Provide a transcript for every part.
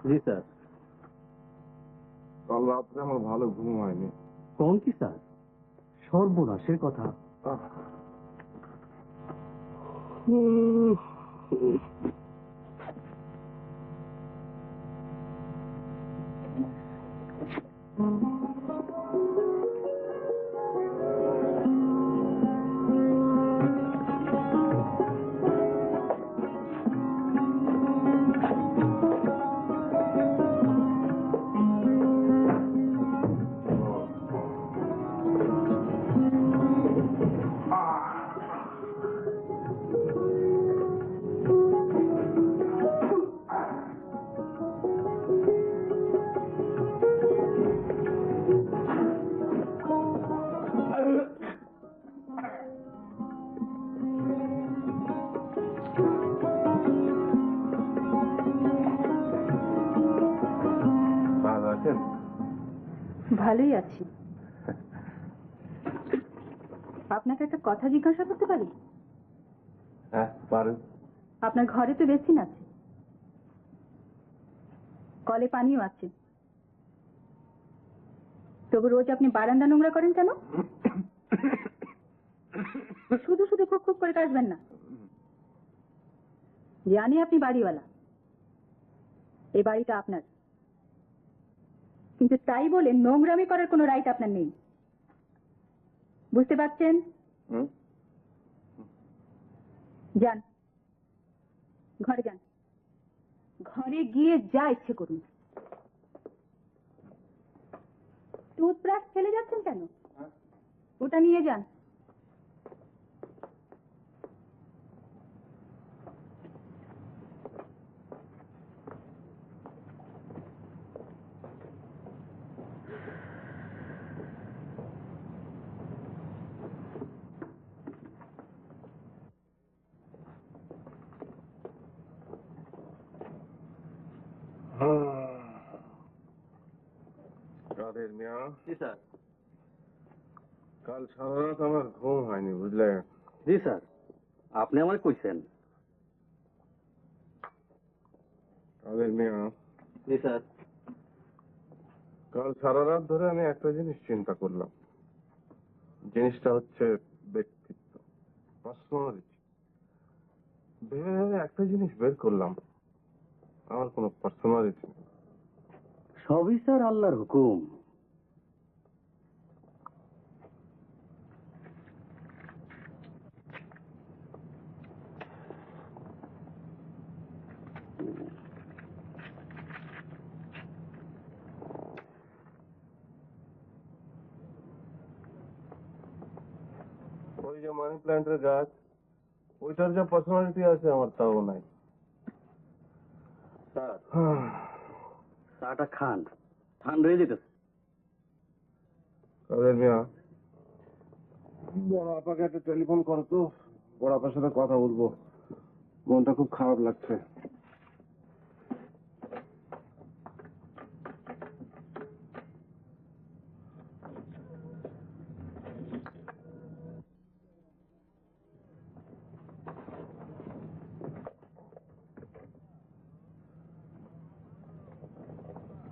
জি sir. কাল রাত্রে আমার ভালো ঘুম হয়নি। কোন কি স্যার? সর্বনাশের কথা। ভালোই আছি। আপনাকে একটা কথা জিজ্ঞাসা করতে পারি? হ্যাঁ পারেন। আপনার ঘরে তো বেসিন আছে, কলে পানিও আছে, তবু রোজ আপনি বারান্দা নোংরা করেন কেন? শুধু শুধু খুব খুব করে কাশবেন না। জানি আপনি বাড়িওয়ালা, এই বাড়িটা আপনার, কিন্তু তাই বলে নোংরামি করার কোনো রাইট আপনার নেই। বুঝতে পারছেন? যান ঘরে, যান ঘরে গিয়ে যা ইচ্ছে করুন। টুথব্রাশ ফেলে যাচ্ছেন কেন? ওটা নিয়ে যান। রাধের মিয়া। জি স্যার। কাল সারা রাত আমার ঘুম হয়নি, বুঝলেন? জি স্যার, আপনি আমায় কইছেন। রাধের মিয়া। জি স্যার। কাল সারা রাত ধরে আমি একটা জিনিস চিন্তা করলাম। জিনিসটা হচ্ছে ব্যক্তিত্ব, পার্সোনালিটি। ভেবে ভেবে একটা জিনিস বের করলাম, আমার কোনো পার্সোনালিটি নেই। সবই স্যার আল্লাহর হুকুম। ওই যে মানি প্ল্যান্টের গাছ, ওইটার যা পার্সোনালিটি আছে আমার তাও নাই। স্যার চাটা খান, ঠান্ডা হয়ে যেতেছে। কাদের মিয়া, বড় আপাকে একটা টেলিফোন করো তো, বড় আপার সাথে কথা বলবো, মনটা খুব খারাপ লাগছে।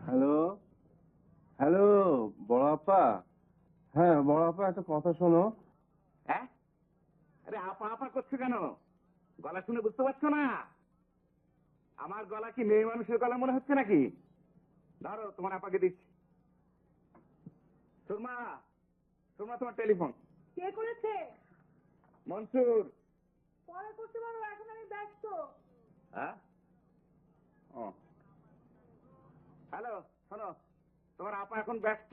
হ্যালো হ্যালো, বড় আপা। হ্যাঁ বড় আপা, একটা কথা শোনো। হ্যাঁ, আরে আপা আপা করছো কেন? গলা শুনে বুঝতে পারছো না? আমার গলা কি মেয়ে মানুষের গলা মনে হচ্ছে নাকি? ধরো তোমার আপাকে দিচ্ছি। সুরমা, সুরমা তোমার টেলিফোন। কে করেছে? মনসুর। পরে করতে পারো, এখন আমি ব্যস্ত। হ্যাঁ, ও হ্যালো, শোনো, তোমার আপা এখন ব্যস্ত,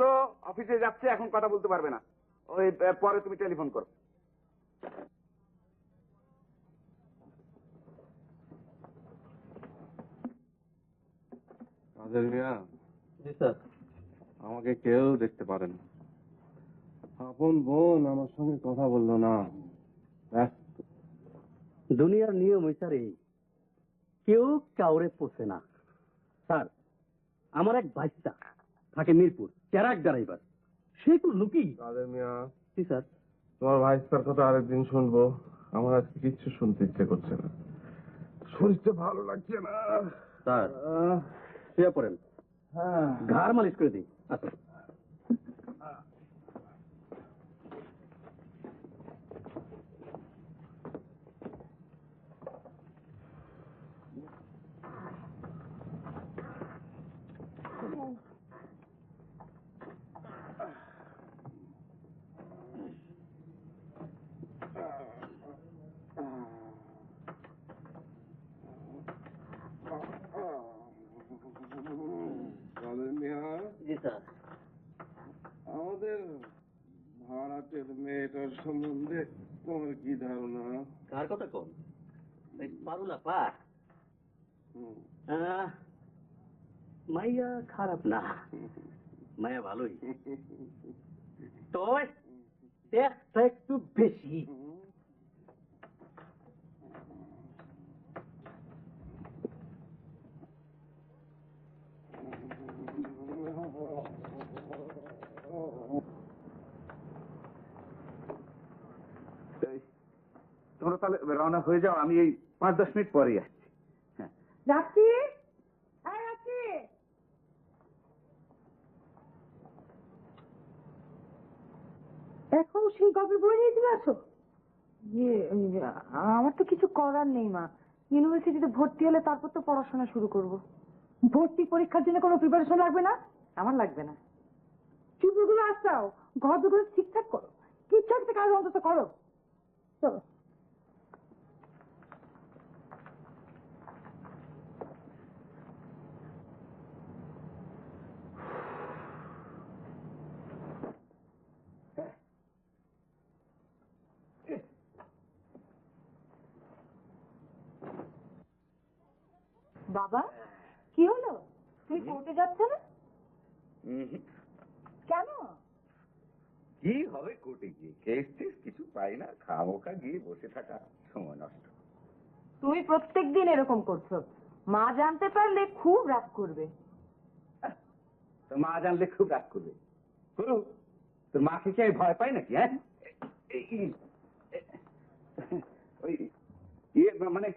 অফিসে যাচ্ছে, এখন কথা বলতে পারবে না। ওই পরে তুমি টেলিফোন করো। কাদের মিয়া, জি স্যার। আমাকে কেউ দেখতে পারেন না। আপন বোন আমার সঙ্গে কথা বললো না, ব্যস্ত। দুনিয়ার নিয়ম ওই স্যার এই, কেউ কাউরে পোষে না স্যার। আমার এক বাইস্তা থাকে মিরপুর, ট্রাক ড্রাইভার, সে তো লুকি। কাদের মিয়া, জি স্যার। তোমার ভাইস্তার কথা আরেকদিন শুনবো, আমার আজকে কিচ্ছু শুনতে ইচ্ছে করছে না, শরীরটা ভালো লাগছে না। স্যার শুয়ে পড়েন, হ্যাঁ, ঘাড় মালিশ করে দিই। আচ্ছা। কাদের মিয়া, জি স্যার। আমাদের ভাড়াটের মেয়েটার সম্বন্ধে তোমার কি ধারণা? কার কথা কম? পারুলা পা মাইয়া খারাপ না, মায়া ভালোই, তবে দেখটা একটু বেশি। তোমরা তাহলে রওনা হয়ে যাও, আমি এই 5-10 মিনিট পরে আসছি। হ্যাঁ, রাখছি। হ্যাঁ রাখছি। এখন সেই গল্পের বই নিয়ে চলে আসো? আমার তো কিছু করার নেই মা, ইউনিভার্সিটিতে ভর্তি হলে তারপর তো পড়াশোনা শুরু করব। ভর্তি পরীক্ষার জন্য কোনো প্রিপারেশন লাগবে না? আমার লাগবে না। চুপগুলো আসতাও, ঘর দুগুলো ঠিকঠাক করো, কিচ্ছু একটা কাজ অন্তত করো। চলো। বাবা কি হলো, তুমি কোর্টে যাচ্ছ না কেন? কি হবে কোর্টে গিয়ে, কেস টেস কিছু পাই না, খামোখা গিয়ে বসে থাকা, সময় নষ্ট। তুমি প্রত্যেকদিন এরকম করছো, মা জানতে পারলে খুব রাগ করবে। তো মা জানলে খুব রাগ করবে, করুক। তোর মাকে কি আমি ভয় পাই নাকি? হ্যাঁ, ওই ইয়ে মানে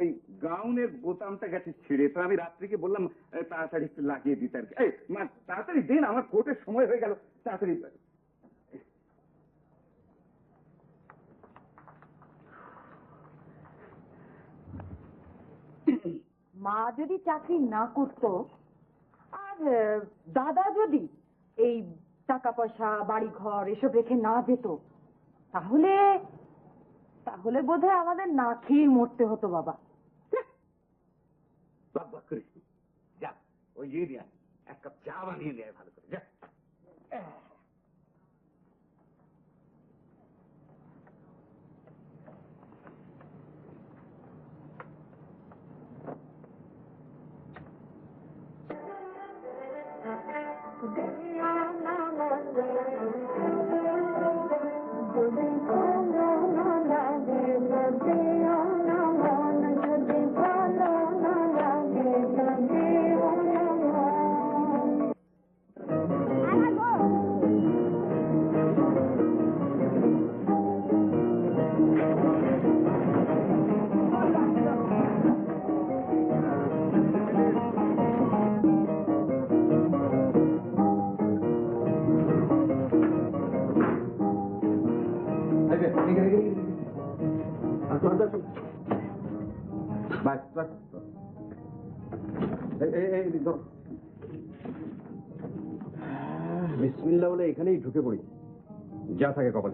ওই গাউনের বোতামটা গেছে ছিঁড়ে, তো আমি রাত্রিকে বললাম তাড়াতাড়ি একটু লাগিয়ে দিতে আর কি। এই মা তাড়াতাড়ি দিন, আমার কোর্টের সময় হয়ে গেল, তাড়াতাড়ি। মা যদি চাকরি না করতো আর দাদা যদি এই টাকা পয়সা বাড়ি ঘর এসব রেখে না যেত, তাহলে তাহলে বোধহয় আমাদের না খেয়ে মরতে হতো বাবা। বকবক করিস না। যা ওই ইয়ে নিয়ে আয়, এক কাপ চা বানিয়ে নিয়ে আয় ভালো করে, যা। বিসমিল্লাহ বলে এখানেই ঢুকে পড়ি, যা থাকে কপাল।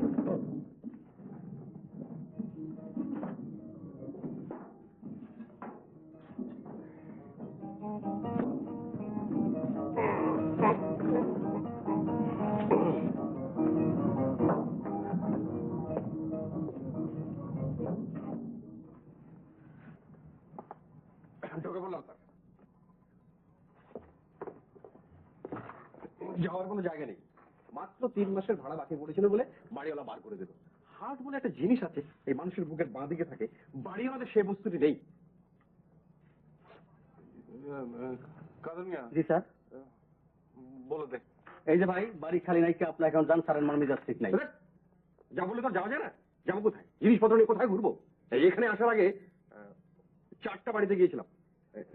ঢুকে বললাম স্যার। যাওয়ার কোনো জায়গা নেই। মাত্র 3 মাসের ভাড়া বাকি পড়েছিল বলে বাড়িওয়ালা বার করে দিল। হার্ট বলে একটা জিনিস আছে, এই মানুষের বুকের বাঁ দিকে থাকে, বাড়িওয়ালাদের সে বস্তুটি নেই। কাদের মিয়া, জি স্যার। বলে দে। এই যে ভাই, বাড়ি খালি নাই, কি আপনি এখন যান, স্যারের মন মেজাজ ঠিক নাই। যা বলে তো যাওয়া যায় না। যাবো কোথায়? জিনিসপত্র নিয়ে কোথায় ঘুরবো? এখানে আসার আগে 4টা বাড়িতে গিয়েছিলাম।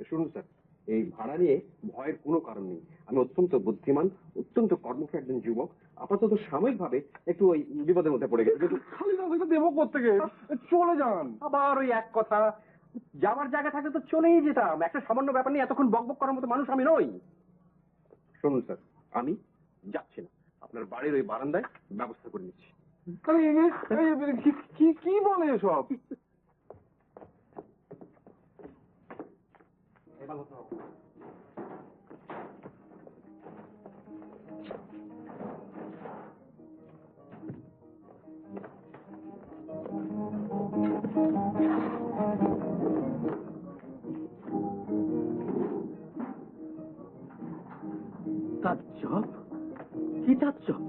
শুনুন স্যার, এই ভাড়া নিয়ে ভয়ের কোনো কারণ নেই। আমি অত্যন্ত বুদ্ধিমান, অত্যন্ত কর্মঠ একজন যুবক। আপাতত সাময়িকভাবে একটু ওই বিপদের মধ্যে পড়ে গেছে। কিন্তু খালি না দেবো কোথেকে, চলে যান। আবার ওই এক কথা, যাওয়ার জায়গা থাকলে তো চলেই যেতাম। একটা সামান্য ব্যাপার নিয়ে এতক্ষণ বকবক করার মতো মানুষ আমি নই। শুনুন স্যার, আমি যাচ্ছি না। আপনার বাড়ির ওই বারান্দায় ব্যবস্থা করে নিচ্ছি। কি বলে এসব? তাজ্জব, কি তাজ্জব?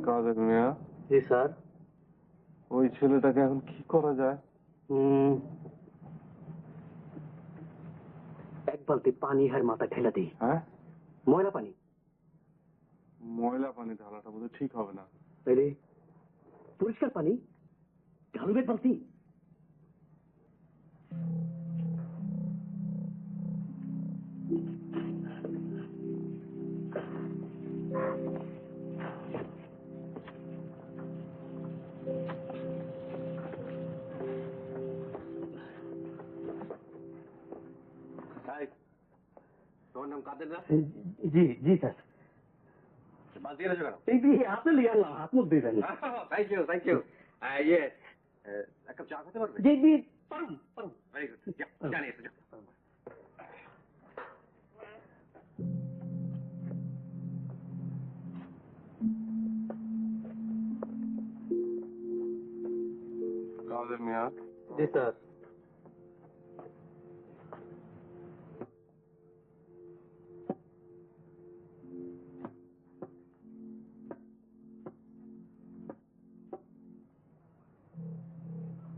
কাদের মিয়া, জি স্যার। ওই ছেলেটাকে এখন কি করা যায়? এক বালতি পানি হার মাথা ঢেলে দিই। হ্যাঁ, ময়লা পানি। ময়লা পানি ঢালাটা বোধহয় ঠিক হবে না। তাইলে পরিষ্কার পানি ঢালবে বালতি? তোমার নাম কাদের না? জি জি স্যার। বাদ দিয়ে গেছো কেন? এই যে আপনি লিয়ে আনলাম, হাত মুখ দিবেন। Thank you, thank you. ইয়ে, এক কাপ চা খেতে পারবে? জি জি, পারুন পারুন। ভেরি গুড, জানি এসো। কাদের মিয়া, জি স্যার।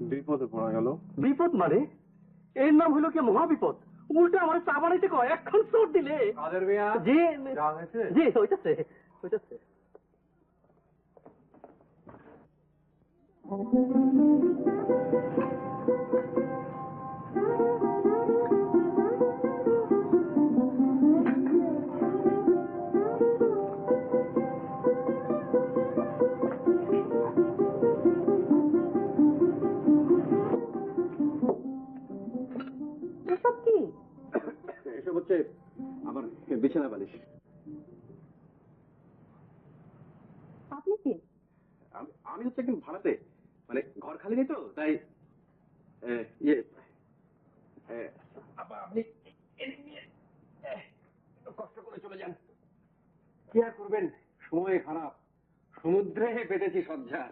বিপদে পড়া গেল। বিপদ মানে? এর নাম হলো কি মহাবিপদ। উল্টে আমার চা বানাইতে কয়, এখন চোট দিলে। কাদের মিয়া, জি চা হয়েছে? জি, হইতাছে হইতাছে। এসব কি? এসব হচ্ছে আমার বিছানা বালিশ। আপনি কি? আমি হচ্ছে একদিন ভাড়াতে, মানে ঘর খালি নেই তো, তাই ইয়ে আপনি এদিক দিয়ে, একটু কষ্ট করে চলে যান। কি আর করবেন, সময় খারাপ, সমুদ্রে পেতেছি সজ্জা।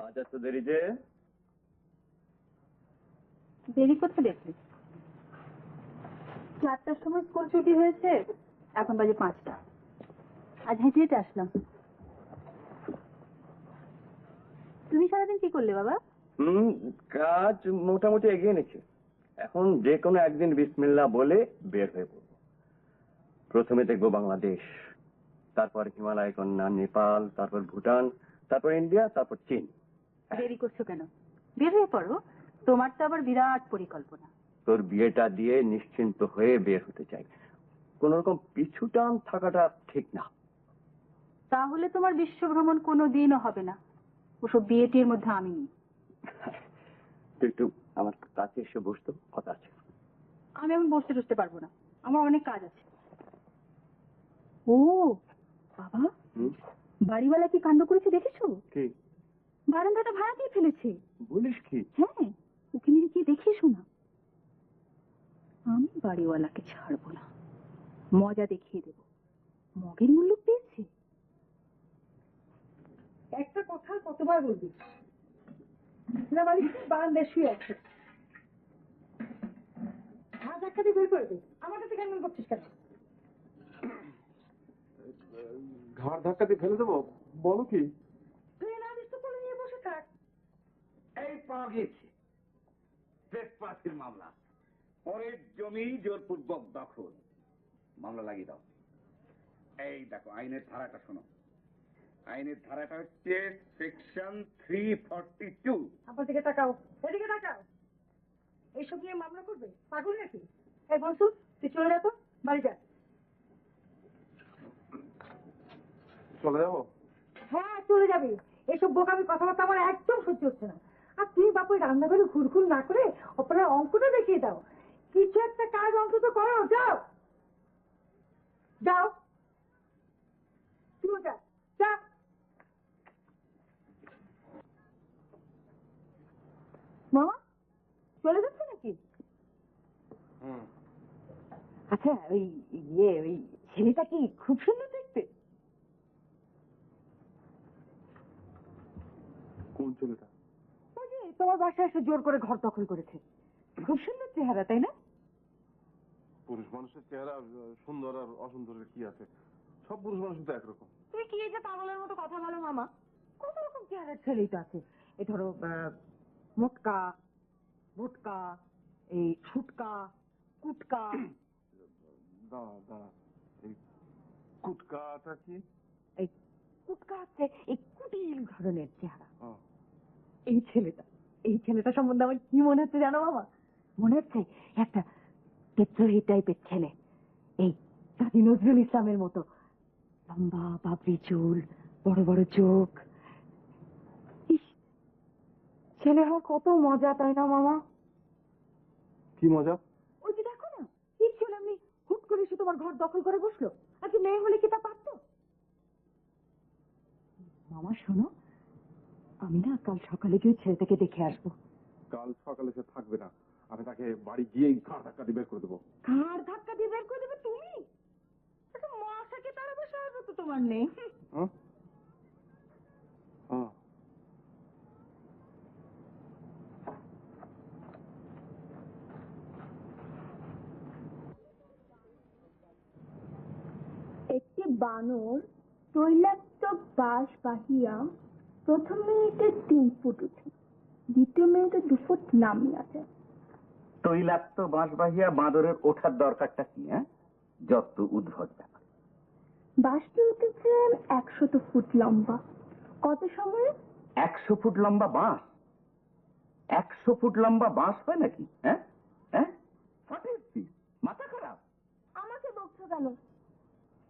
আজ এত দেরি যে? দেরি করতে দেখলি 4টার সময় স্কুল ছুটি হয়েছে, এখন বাজে 5টা। আজ হেঁটে হেঁটে আসলাম। তুমি সারাদিন কি করলে বাবা? কাজ মোটামুটি এগিয়ে নিচ্ছে। এখন যে কোনো একদিন বিসমিল্লাহ বলে বের হয়ে পড়বো। প্রথমে দেখবো বাংলাদেশ, তারপর হিমালয় কন্যা নেপাল, তারপর ভুটান, তারপর ইন্ডিয়া, তারপর চীন। দেরি করছো কেন? বের হয়ে পড়ো, তোমার তো আবার বিরাট পরিকল্পনা। তোর বিয়েটা দিয়ে নিশ্চিন্ত হয়ে বের হতে চাই। কোন রকম পিছু টান থাকাটা ঠিক না। তাহলে তোমার বিশ্ব ভ্রমণ কোনো দিনও হবে না। ওসব বিয়েটির মধ্যে আমি নেই। তুই একটু আমার কাছে এসে বসতো, কথা আছে। আমি এখন বসতে টসতে পারবো না, আমার অনেক কাজ আছে। ও বাবা, বাড়িওয়ালা কি কাণ্ড করেছে দেখেছো? কি বারান্দাটা ভাড়া দিয়ে ফেলেছে। বলিস কি? হ্যাঁ, ওকে নিয়ে গিয়ে দেখিয়ে শোনা। আমি বাড়িওয়ালাকে ছাড়বো না, মজা দেখিয়ে দেব। মগের মূল্য পেয়েছে। একটা কথা কতবার বলবি? না বাড়িতে বারান্দায় শুয়ে আছে, হাত ধাক্কা দিয়ে বের করে দে। আমার কাছে কেন করছিস কেন? ঘাড় ধাক্কা দিয়ে ফেলে দেবো? বলো কি? তুই না দিস তো কোলে নিয়ে বসে থাক। এই পাওয়া গিয়েছে ট্রেসপাসের মামলা, পরের জমি জোরপূর্বক দখল। মামলা লাগিয়ে দাও। এই দেখো আইনের ধারাটা শোনো। আইনের ধারাটা হচ্ছে সেকশন 342। আমার দিকে তাকাও, এদিকে তাকাও। এইসব নিয়ে মামলা করবে? পাগল নাকি? এই বলছুন, তুই চলে যা তো, বাড়ি যা। চলে যাবো? হ্যাঁ চলে যাবি। এসব বোকামি কথাবার্তা আমার একদম সহ্য হচ্ছে না। আর তুই বাপু রান্নাঘরে ঘুরঘুর না করে আপনার অঙ্কটা দেখিয়ে দাও। কিছু একটা কাজ অন্তত করো। যাও যাও, তুইও যা যা। মামা চলে যাচ্ছে নাকি? আচ্ছা ওই ওই ছেলেটা কি খুব সুন্দর দেখতে? কোন ছেলেটা? ওই যে তোমার বাসায় এসে জোর করে ঘর দখল করেছে। খুব সুন্দর চেহারা, তাই না? পুরুষ মানুষের চেহারা সুন্দর আর অসুন্দরের কি আছে? সব পুরুষ মানুষ তো একরকম। তুমি কি এই যে পাগলের মতো কথা বলো মামা? কত রকম চেহারার ছেলেই তো আছে। এই ধরো মোটকা, ভুটকা, এই ছুটকা, কুটকা। দাঁড়া দাঁড়া, এই কুটকাটা কি? এই কুটকা হচ্ছে এই কুটিল ধরনের চেহারা। ও, এই ছেলেটা সম্বন্ধে আমার কি মনে হচ্ছে জানো মামা? মনে হচ্ছে একটা বিদ্রোহী টাইপের ছেলে, এই কাজী নজরুল ইসলামের মতো। লম্বা বাবরি চুল, বড় বড় চোখ। ইস, ছেলে হওয়া কত মজা, তাই না মামা? কি মজা? ওই যে দেখো না, এই ছেলে এমনি হুট করে এসে তোমার ঘর দখল করে বসলো। আজকে মেয়ে হলে কি তা পারতো? মামা শোনো, আমি না কাল সকালে গিয়ে ছেলেটাকে দেখে আসবো। কাল সকালে সে থাকবে না, আমি তাকে বাড়ি গিয়েই ঘাড় ধাক্কা দিয়ে বের করে দেবো। ঘাড় ধাক্কা দিয়ে বের করে দেবে তুমি? একটা মশাকে তাড়াবে সাহস তো তোমার নেই। হ্যাঁ? হ্যাঁ। একটি বানর তৈলাক্ত বাঁশ বাহিয়া প্রথম মিনিটে 3 ফুট উঠে, দ্বিতীয় মিনিটে 2 ফুট নামিয়ে আসে। তৈলাক্ত বাঁশ বাহিয়া বাঁদরের ওঠার দরকারটা কি? হ্যাঁ, যত উদ্ভট ব্যাপার। বাঁশটি উঠেছে 100 ফুট লম্বা। কত সময়ে? 100 ফুট লম্বা বাঁশ? 100 ফুট লম্বা বাঁশ হয় নাকি? হ্যাঁ হ্যাঁ, What is this? মাথা খারাপ? আমাকে বকছো কেন?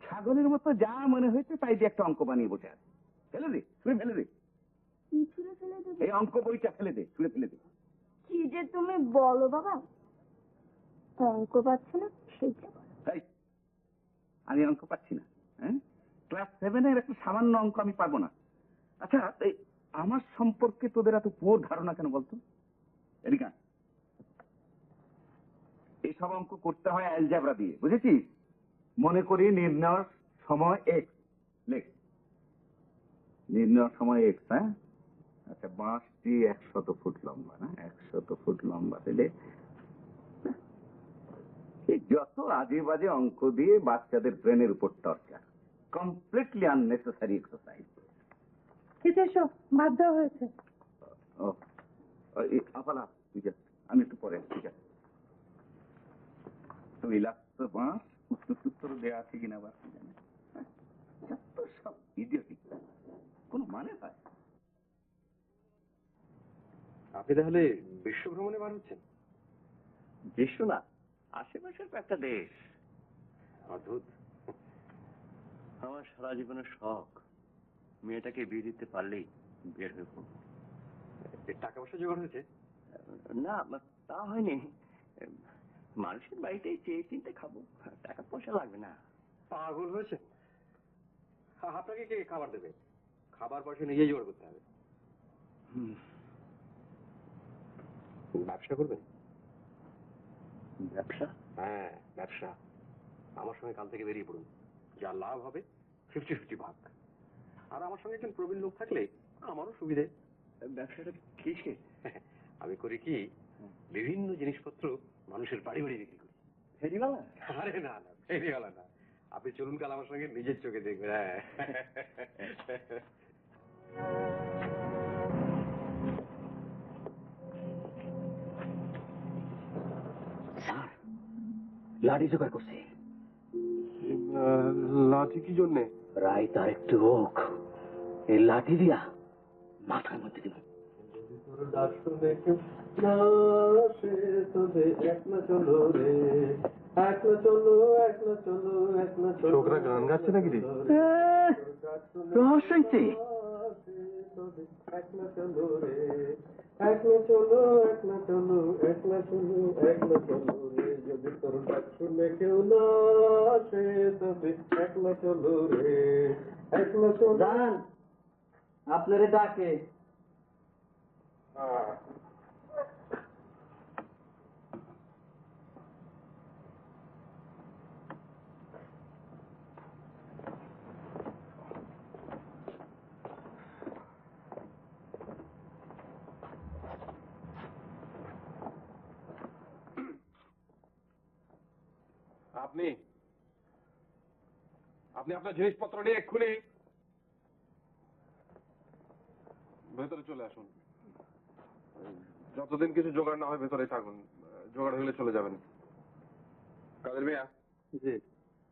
ছাগলের মতো যা মনে হয়েছে তাই দিয়ে একটা অঙ্ক বানিয়ে বসে আছে। ফেলে দে, ছুঁড়ে ফেলে দে। কি ছুঁড়ে ফেলে দেবে? এই অঙ্ক বইটা ফেলে দে, ছুঁড়ে ফেলে দে। কি যে তুমি বলো বাবা, অঙ্ক পাচ্ছে না সেইটা বলো। এই, আমি অঙ্ক পাচ্ছি না? হ্যাঁ, ক্লাস 7-এর একটা সামান্য অঙ্ক আমি পারবো না? আচ্ছা, এই আমার সম্পর্কে তোদের এত পুরো ধারণা কেন বলতো? এদিকে আয়। এইসব অঙ্ক করতে হয় অ্যালজেব্রা দিয়ে, বুঝেছিস? মনে করি নির্ণয় সময় এক্স, লেখ নির্ণয় সময় এক্স। হ্যাঁ, আচ্ছা, বাঁশটি 100 ফুট লম্বা, না? 100 ফুট লম্বা পেলে এই যত আজে বাজে অঙ্ক দিয়ে বাচ্চাদের ব্রেনের উপর টর্চার, কমপ্লিটলি আননেসেসারি এক্সারসাইজ। খেতে এসো, ভাত দেওয়া হয়েছে। ও, আপালা তুই যা, আমি একটু পরে, ঠিক আছে? তুই লাগতো বাঁশ, উত্তর দেওয়া আছে কিনা বা কি জানি। হ্যাঁ, যত সব ইডিয়টিক, কোনো মানে হয়? আপনি তাহলে বিশ্ব ভ্রমণে বার হচ্ছেন? বিশ্ব না, আশেপাশের একটা দেশ। অদ্ভুত। আমার সারা জীবনের শখ, মেয়েটাকে বিয়ে দিতে পারলেই বের হয়ে পড়বো। এর টাকা পয়সা জোগাড় হয়েছে? না, তা হয়নি। মানুষের বাড়িতেই চেয়ে চিনতে খাবো, টাকা পয়সা লাগবে না। পাগল হয়েছে? আপনাকে কে খাবার দেবে? খাবার পয়সা নিজেই জোগাড় করতে হবে। ব্যবসা করবেন? ব্যবসা? হ্যাঁ, ব্যবসা। আমার সঙ্গে কাল থেকে বেরিয়ে পড়ুন। যা লাভ হবে 50-50 ভাগ। আর আমার সঙ্গে একজন প্রবীণ লোক থাকলে আমারও সুবিধে। ব্যবসাটা কিসে? আমি করি কি, বিভিন্ন জিনিসপত্র মানুষের বাড়ি বাড়ি বিক্রি করি। ফেরিওয়ালা? আরে না না, ফেরিওয়ালা না। আপনি চলুন কাল আমার সঙ্গে, নিজের চোখে দেখবেন। হ্যাঁ। স্যার, লাঠি জোগাড় করছে। লাঠি কি জন্যে? রায় তার একটু হোক, এই লাঠি দিয়া মাথার মধ্যে দিব। ছোকরা গান গাচ্ছে নাকি রে? রহস্য হইছে। জান, আপনারে ডাকে। আপনি আপনি আপনার জিনিসপত্র নিয়ে এক্ষুনি ভেতরে চলে আসুন। যতদিন কিছু জোগাড় না হয় ভেতরে থাকুন, জোগাড় হলে চলে যাবেন। কাদের মিয়া? জি।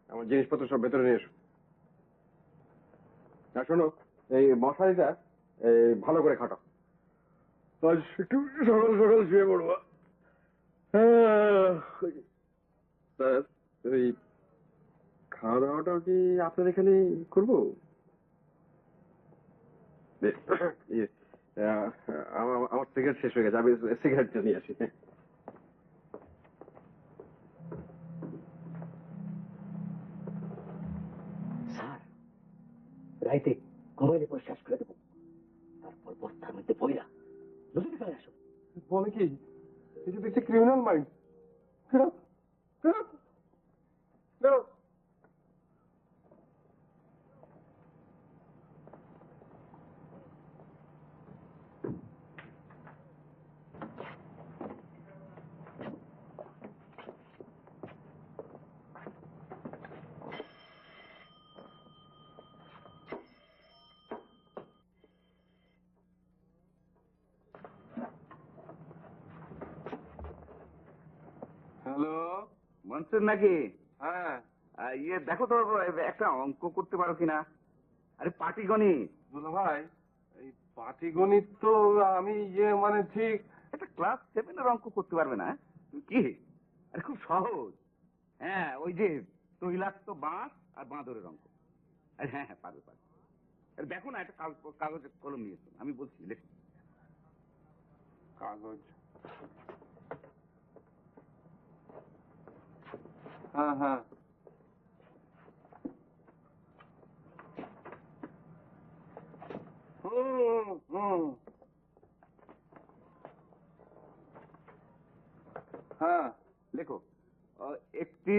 আমার জিনিসপত্র সব ভেতরে নিয়ে এসো। আর শোনো, এই মশারিটা ভালো করে খাটো। আজ একটু সকাল সকাল শুয়ে পড়বো। স্যার, ওই খাওয়া দাওয়াটাও কি আপনার এখানে করবো? আমার সিগারেট শেষ হয়ে গেছে, আমি সিগারেটটা নিয়ে আসি। স্যার, রাইতে ঘুমাইলে পরে শেষ করে দেবো, তারপর বস্তার মধ্যে বইরা নদীতে ফেলে আসো। বলে কি, এটা দেখছি ক্রিমিনাল মাইন্ড। হ্যালো, মনসুর নাকি? হ্যাঁ, ইয়ে দেখো তো, একটা অঙ্ক করতে পারো কিনা? আরে পাটিগণিত। দুলা ভাই, এই পাটিগণিত তো আমি মানে ঠিক একটা ক্লাস 7-এর অঙ্ক করতে পারবে না? তুমি কি? আরে খুব সহজ। হ্যাঁ, ওই যে তৈলাক্ত বাঁশ আর বাঁদরের অঙ্ক। আরে হ্যাঁ হ্যাঁ, পারবে পারবে। আরে দেখো না, একটা কাগজের কলম নিয়েছো, আমি বলছি লেখো। কাগজ। হ্যাঁ হ্যাঁ, হ্যাঁ লেখো, একটি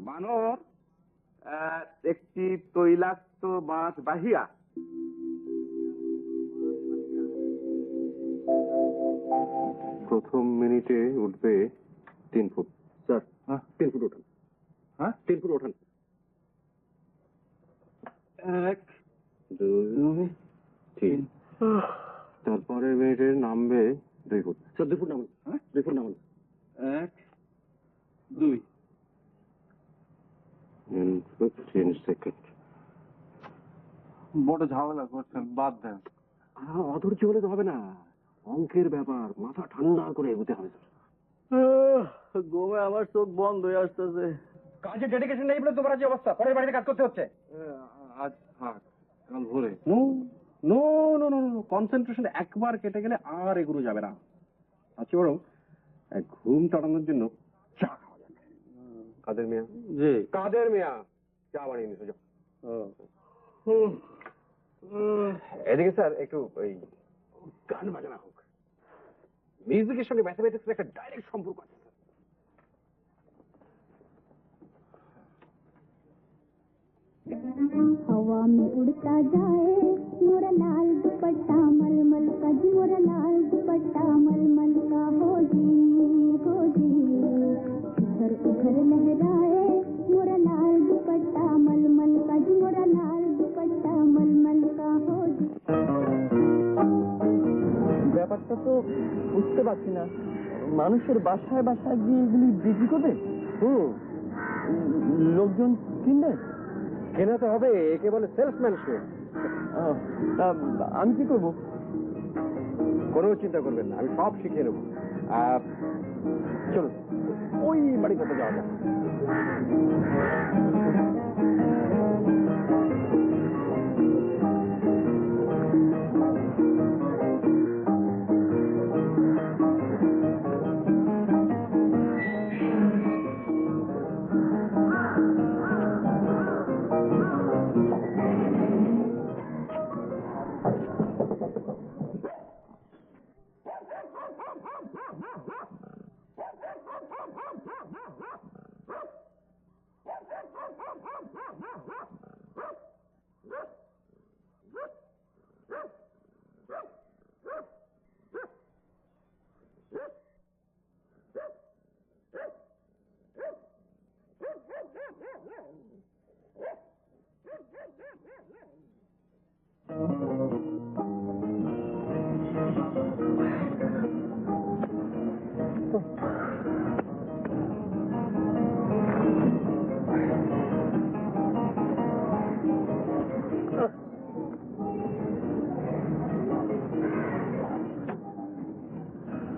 বানর একটি তৈলাক্ত বাঁশ বাহিয়া প্রথম মিনিটে উঠবে 3 ফুট। স্যার, হ্যাঁ 3 ফুট ওঠান। হ্যাঁ, 3 ফুট ওঠান। 1 2 3। তারপরে মিনিটে নামবে 2 ফুট। স্যার 2 ফুট নামান। হ্যাঁ? 2 ফুট নামান। 1 2 10 সেকেন্ড। বড় ঝামেলা করছেন, বাদ দেন। অধৈর্য হলে তো হবে না, অঙ্কের ব্যাপার, মাথা ঠান্ডা করে এগোতে হবে। গোমে আমার চোখ বন্ধ হয়ে আসতেছে। কাজে ডেডিকেশন নেই বলে তোমার যে অবস্থা, পরের বাড়িতে কাজ করতে হচ্ছে। আজ থাক, কাল ভোরে। No no no no no, concentration একবার কেটে গেলে আর এগুলো যাবে না। আচ্ছা, বরং ঘুম তাড়ানোর জন্য চা খাওয়া যাবে। কাদের মিয়া? জি। কাদের মিয়া, চা বানিয়ে নিতে যাও। এদিকে স্যার একটু ওই গান বাজানো হোক। মিউজিকের সঙ্গে ম্যাথমেটিক্সের একটা ডাইরেক্ট সম্পর্ক আছে স্যার। हवा में उड़ता जाए मोरा लाल दुपट्टा मलमल का जी मोरा लाल दुपट्टा मलमल का हो जी इधर उधर लहराए मोरा लाल दुपट्टा मलमल का जी मोरा लाल दुपट्टा मलमल का हो जी। ব্যাপারটা তো বুঝতে পারছি না, মানুষের বাসায় বাসায় গিয়ে এগুলি বিক্রি করবে? লোকজন কিনবে? কেনা তো হবে, একে বলে সেলসম্যানশিপ। আমি কি করবো? কোনো চিন্তা করবেন না, আমি সব শিখিয়ে নেবো। চলুন ওই বাড়িটাতে যাওয়া যাক।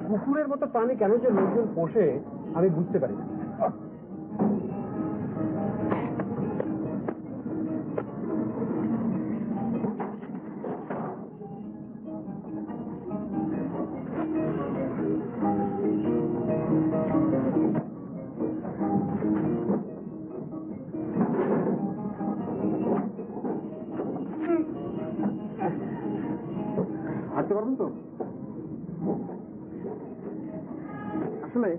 কুকুরের মতো প্রাণী কেন যে লোকজন পোষে আমি বুঝতে পারি না। হাঁটতে পারবেন তো? আসলে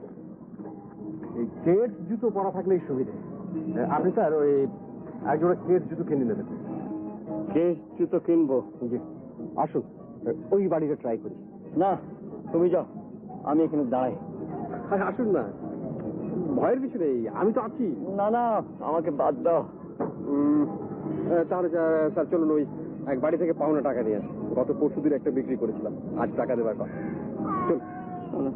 এই কেট জুতো পরা থাকলেই সুবিধে। আপনি স্যার ওই একজোড়া কেট জুতো কিনে নেবেন। কেস জুতো কিনবো? জি আসুন ওই বাড়িটা ট্রাই করি। না, তুমি যাও, আমি এখানে দাঁড়াই। আরে আসুন না, ভয়ের কিছু নেই, আমি তো আছি। না না, আমাকে বাদ দাও। তাহলে স্যার চলুন ওই এক বাড়ি থেকে পাওনা টাকা নিয়ে আসি। গত পরশুদিন একটা বিক্রি করেছিলাম, আজ টাকা দেবার কথা। চলুন।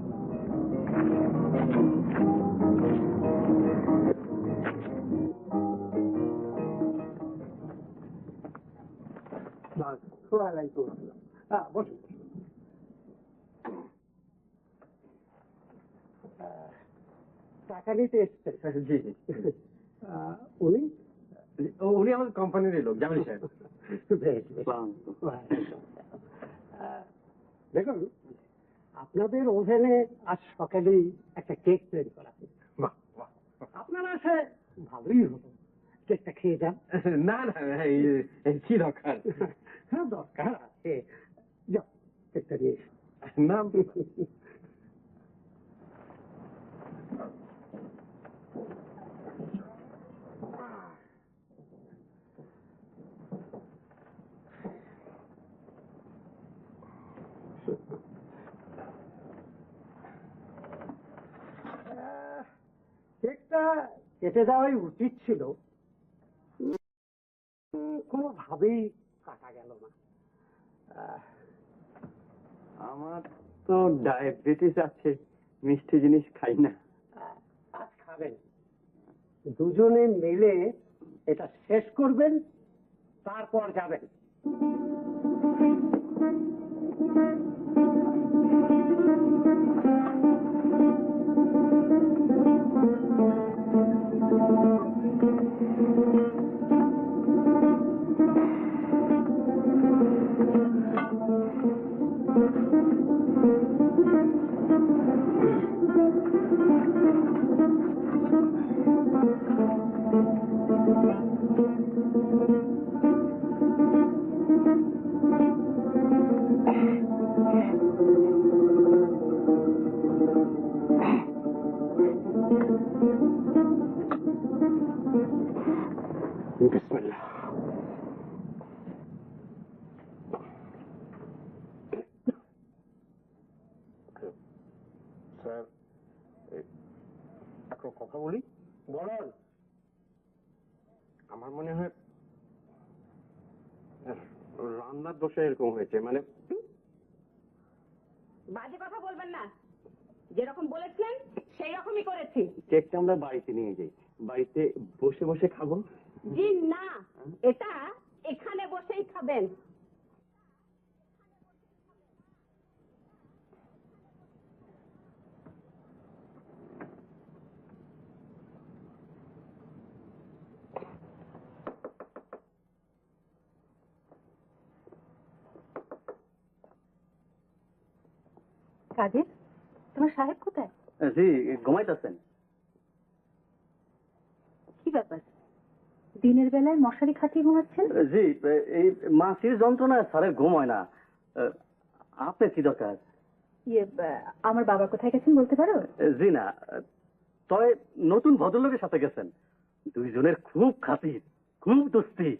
টাকা নিতে এসছে? জি উনি উনি আমাদের কোম্পানির লোক, জামিল সাহেব। দেখুন আপনাদের ওভেনে আজ সকালেই একটা কেক তৈরি করা হয়েছে। আপনারা আসে ভালোই হতো, কেকটা খেয়ে যান। না না কি দরকার? হ্যাঁ দরকার আছে, যাও কেকটা নিয়ে না। কেকটা কেটে দেওয়াই উচিত ছিল, কোনোভাবেই কাটা গেল না। আমার তো ডায়াবেটিস আছে, মিষ্টি জিনিস খাই না। আজ খাবেন, দুজনে মিলে এটা শেষ করবেন, তারপর যাবেন। কথা বলি বলার আমার মনে হয় রান্নার দোষে এরকম হয়েছে, মানে বাজে কথা বলবেন না, যেরকম বলেছিলেন সেই রকমই করেছি। কেকটা আমরা বাড়িতে নিয়ে যাই, বাড়িতে বসে বসে খাবো। জি না, এটা এখানে বসেই খাবেন। কাদের, তোমার সাহেব কোথায়? জি ঘুমাইতেছেন। কি ব্যাপার, দিনের বেলায় মশারি খাটিয়ে ঘুমাচ্ছেন? জি এই মাসির যন্ত্রণায় স্যারের ঘুম হয় না। আপনার কি দরকার? আমার বাবা কোথায় গেছেন বলতে পারো? জি না, তবে নতুন ভদ্রলোকের সাথে গেছেন। দুইজনের খুব খাতির, খুব দোস্তি।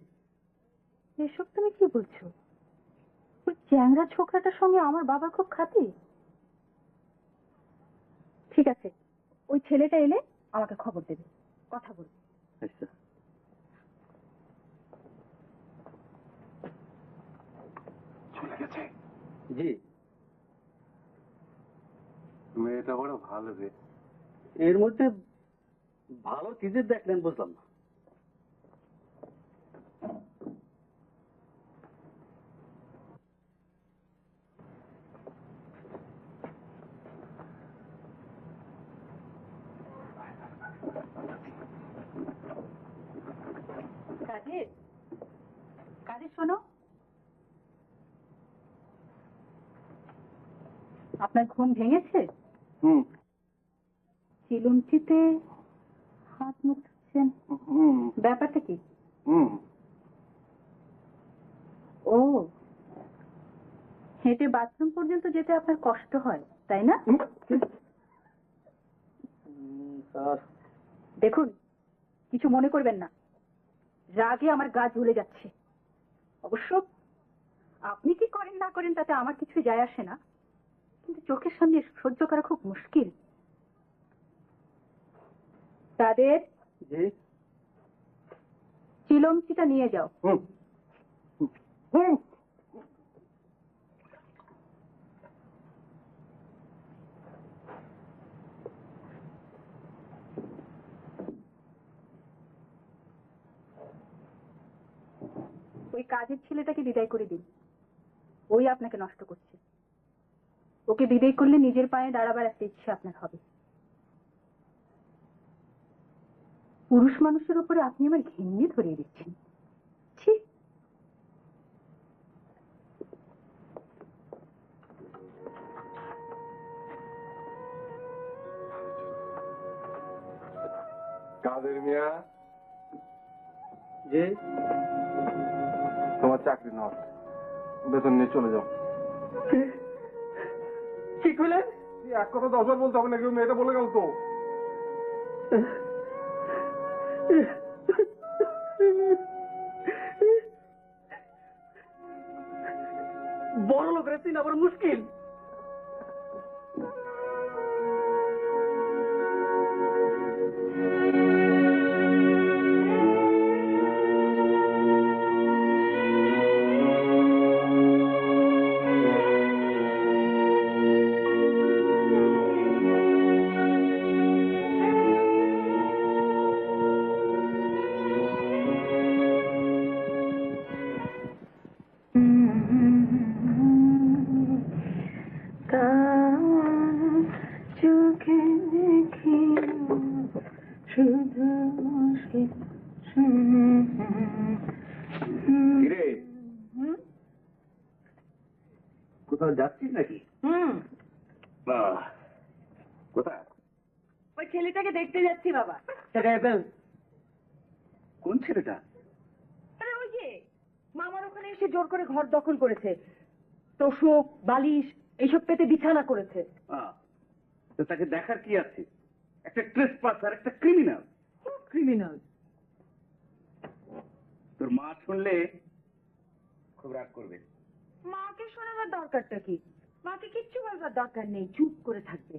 এসব তুমি কি বলছো? ওই চ্যাংড়া ছোকরাটার সঙ্গে আমার বাবা খুব খাতির? ঠিক আছে, ওই ছেলেটা এলে আমাকে খবর দেবে, কথা বলবে। আচ্ছা। চলে গেছে। জি মেয়েটা বড় ভালো রে। এর মধ্যে ভালো কি যে দেখলেন বুঝলাম না। কাদের, কাদের শোনো, আপনার ঘুম ভেঙেছে? হুম চিলুমচিতে হাত মুখ ধুচ্ছেন, হুম ব্যাপারটা কি? হুম ও, হেঁটে বাথরুম পর্যন্ত যেতে আপনার কষ্ট হয় তাই না? স্যার দেখুন, কিছু মনে করবেন না, রাগে আমার গা জ্বলে যাচ্ছে। অবশ্য আপনি কি করেন না করেন তাতে আমার কিছু যায় আসে না, কিন্তু চোখের সামনে সহ্য করা খুব মুশকিল। তাদের জি চিলমচিটা নিয়ে যাও। হুম হুম ওই কাজের ছেলেটাকে বিদায় করে দিন, ওই আপনাকে নষ্ট করছে। ওকে বিদায় করলে নিজের পায়ে দাঁড়াবার একটা ইচ্ছে আপনার হবে। পুরুষ মানুষের উপরে আপনি আমার ঘিন্নি ধরিয়ে দিচ্ছেন। ছি। কাদের মিয়া, জি তোমার চাকরি নয়, বেতন নিয়ে চলে যাও। কি করলেন? এক কথা 10 বার বলতে হবে না, কেউ মেয়েটা বলে গেল তো। বড় লোকের চিনা বড় মুশকিল। কিরে, কোথাও যাচ্ছিস নাকি? বাহ, কোথায়? ওই ছেলেটাকে দেখতে যাচ্ছি বাবা। কোন ছেলেটা? আরে ওই যে মামার ওখানে এসে জোর করে ঘর দখল করেছে, তোষক বালিশ এইসব পেতে বিছানা করেছে। তো তাকে দেখার কি আছে? একটা ট্রেসপাসার, একটা ক্রিমিনাল। ক্রিমিনাল? তোর মা শুনলে খুব রাগ করবে। মাকে শোনাবার দরকারটা কি? মাকে কিচ্ছু বলবার দরকার নেই, চুপ করে থাকবে।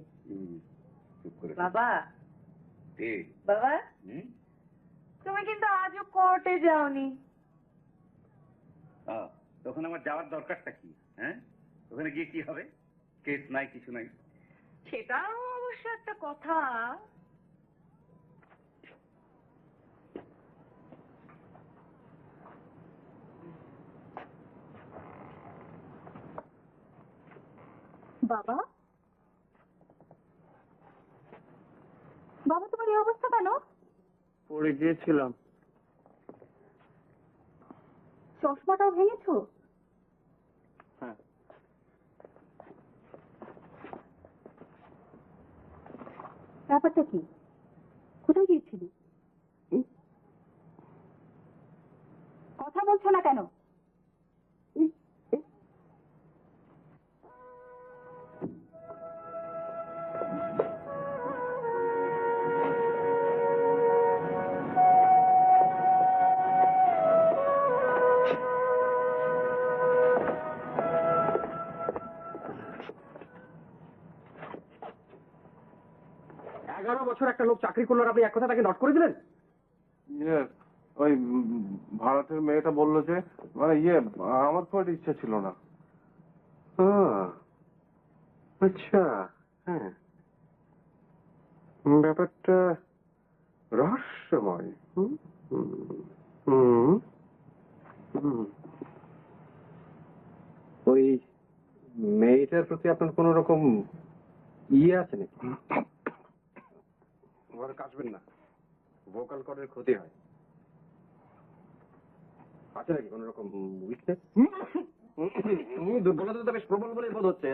চুপ করে। বাবা, ঠিক। বাবা হুম? তুমি কিন্তু আজও কোর্টে যাওনি। তখন আমার যাওয়ার দরকারটা কি? হ্যাঁ, ওখানে গিয়ে কি হবে? কেস নাই, কিছু নাই। সেটাও অবশ্য একটা কথা। বাবা, বাবা তোমার এই অবস্থা কেন? পড়ে গিয়েছিলাম। চশমাটাও ভেঙেছো? হ্যাঁ। ব্যাপারটা কি? কোথায় গিয়েছিলি? কথা বলছো না কেন? বছর একটা লোক চাকরি করলো আর আপনি এক কথা তাকে নট করে দিলেন? ইয়ে ওই ভাড়াটের মেয়েটা বললো যে মানে আমার তো একটা ইচ্ছা ছিল না। আচ্ছা, হ্যাঁ, ব্যাপারটা রহস্যময়। হুম হুম হুম। ওই মেয়েটার প্রতি আপনার কোন রকম আছে নাকি? ঘরে কাশবেন না, ভোকাল কর্ডের ক্ষতি হয়। আছে নাকি কোন রকম উইকনেস? দুর্বলতা তো বেশ প্রবল বলে বোধ হচ্ছে।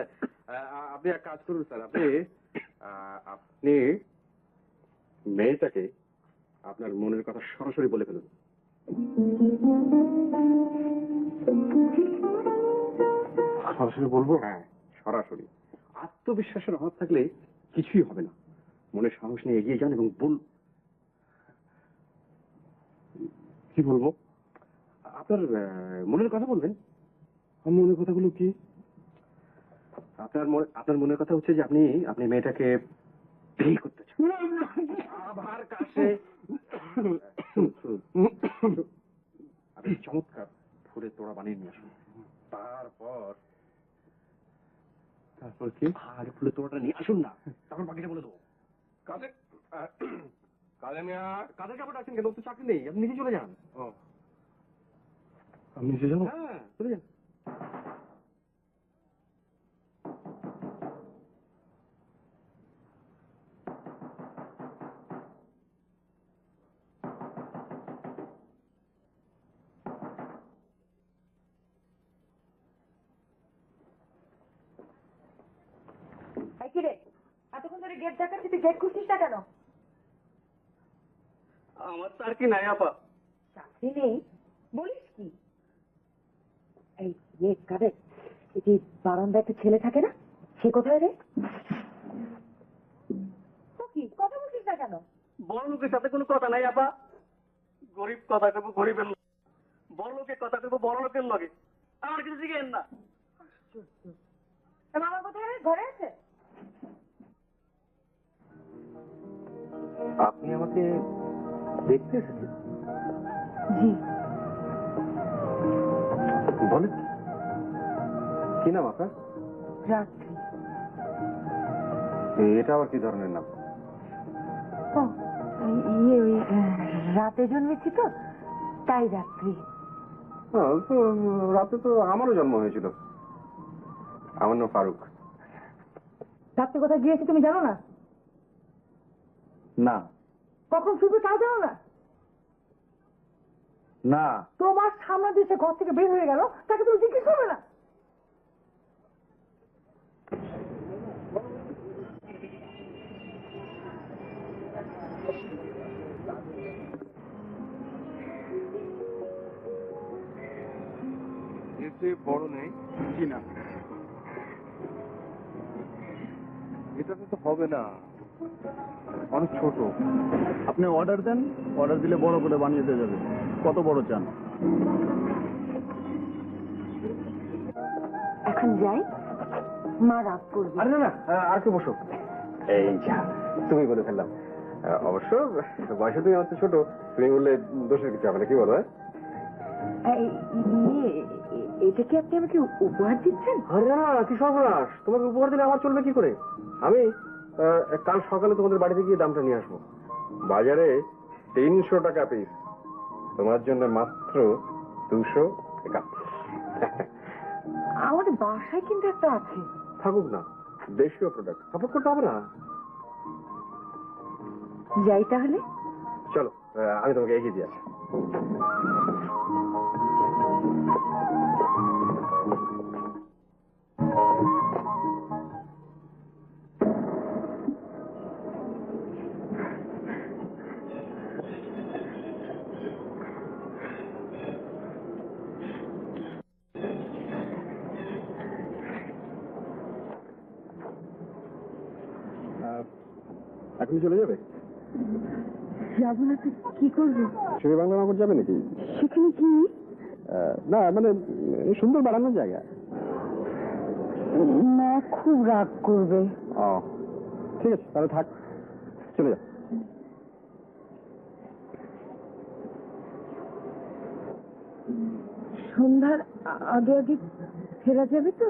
আপনি এক কাজ করুন স্যার, আপনি মেয়েটাকে আপনার মনের কথা সরাসরি বলে ফেলুন। সরাসরি বলবো? হ্যাঁ, সরাসরি। আত্মবিশ্বাসের অভাব থাকলে কিছুই হবে না। মনে সাহস নিয়ে এগিয়ে যান এবং কি বলবো? আপনার মনের কথা বলবেন। মনের কথাগুলো কি? আপনার মনের কথা হচ্ছে যে আপনি মেয়েটাকে বিয়ে করতে চান। আবার কাছে আপনি চমৎকার ফুলের তোড়া বানিয়ে নিয়ে আসুন। তারপর কি? আর ফুলের তোড়াটা নিয়ে আসুন না, তারপর বাকিটা বলে দেবো। কাজে কাপড় আছেন কেন? তো চাকরি নেই, আপনি নিজে চলে যান। আমি নিজে যাবো? হ্যাঁ, চলে যান। কি রে, এতক্ষণ ধরে গেট দেখাচ্ছি, তুই গেট খুলছিস না কেন? আমার তো আর কি নাই আপা। চাকরি নেই বলিস কি? এই কাদের এই যে বারান্দায় একটা ছেলে থাকে না, সে কোথায় রে? তো কি কথা বলছিস না কেন? বড় লোকের সাথে কোনো কথা নাই আপা। গরিব কথা করবো গরিবের লগে, বড় লোকের কথা করবো বড় লোকের লগে। আমার কিছু শিখেন না। মামা কোথায় রে? ঘরে আছে? আপনি আমাকে দেখতে এসেছেন? জি। বলেন, কি নাম আপনার? রাত্রি। এটা আবার কি ধরনের নাম? ও ওই রাতে জন্মেছি তো, তাই রাত্রি। তো রাতে তো আমারও জন্ম হয়েছিল। আমার নাম ফারুক। রাত্রে কোথায় গিয়েছি তুমি জানো না? না। কখন ফিরবে তাও জানো না? না। তোমার সামনে দিয়ে সে ঘর থেকে বের হয়ে গেল, তাকে তুমি জিজ্ঞেস করবে না? এতে বড় নেই কি না? এটাতে তো হবে না, অনেক ছোট। আপনি অর্ডার দেন, অর্ডার দিলে বড় করে বানিয়ে দিয়ে যাবে। কত বড় চান? এখন যাই, মা রাগ করবে। আরে না না, আর একটু বসো। এই যা, তুমি বলে ফেললাম। অবশ্য বয়সে তুমি আমার চেয়ে ছোট, তুমি বললে দোষের কিছু হবে না, কি বলো? এটা কি আপনি আমাকে উপহার দিচ্ছেন? আরে না, কি সর্বনাশ, তোমাকে উপহার দিলে আমার চলবে কি করে? আমি কাল সকালে তোমাদের বাড়িতে গিয়ে দামটা নিয়ে আসবো। বাজারে 300 টাকা পিস, তোমার জন্য মাত্র 200 টাকা। আমাদের বাসায় কিন্তু একটা আছে। থাকুক না, দেশীয় প্রোডাক্ট, সাপোর্ট করতে হবে না। যাই তাহলে। চলো, আমি তোমাকে এগিয়ে দিয়ে আসি। এখনই চলে যাবে? যাবো না তো কি করবো? শেরে বাংলা নগর যাবে নাকি? সেখানে কি? না মানে সুন্দর বাড়ানোর জায়গা। মা খুব রাগ করবে। ও ঠিক আছে, তাহলে থাক, চলে যা। সন্ধ্যার আগে আগে ফেরা যাবে তো?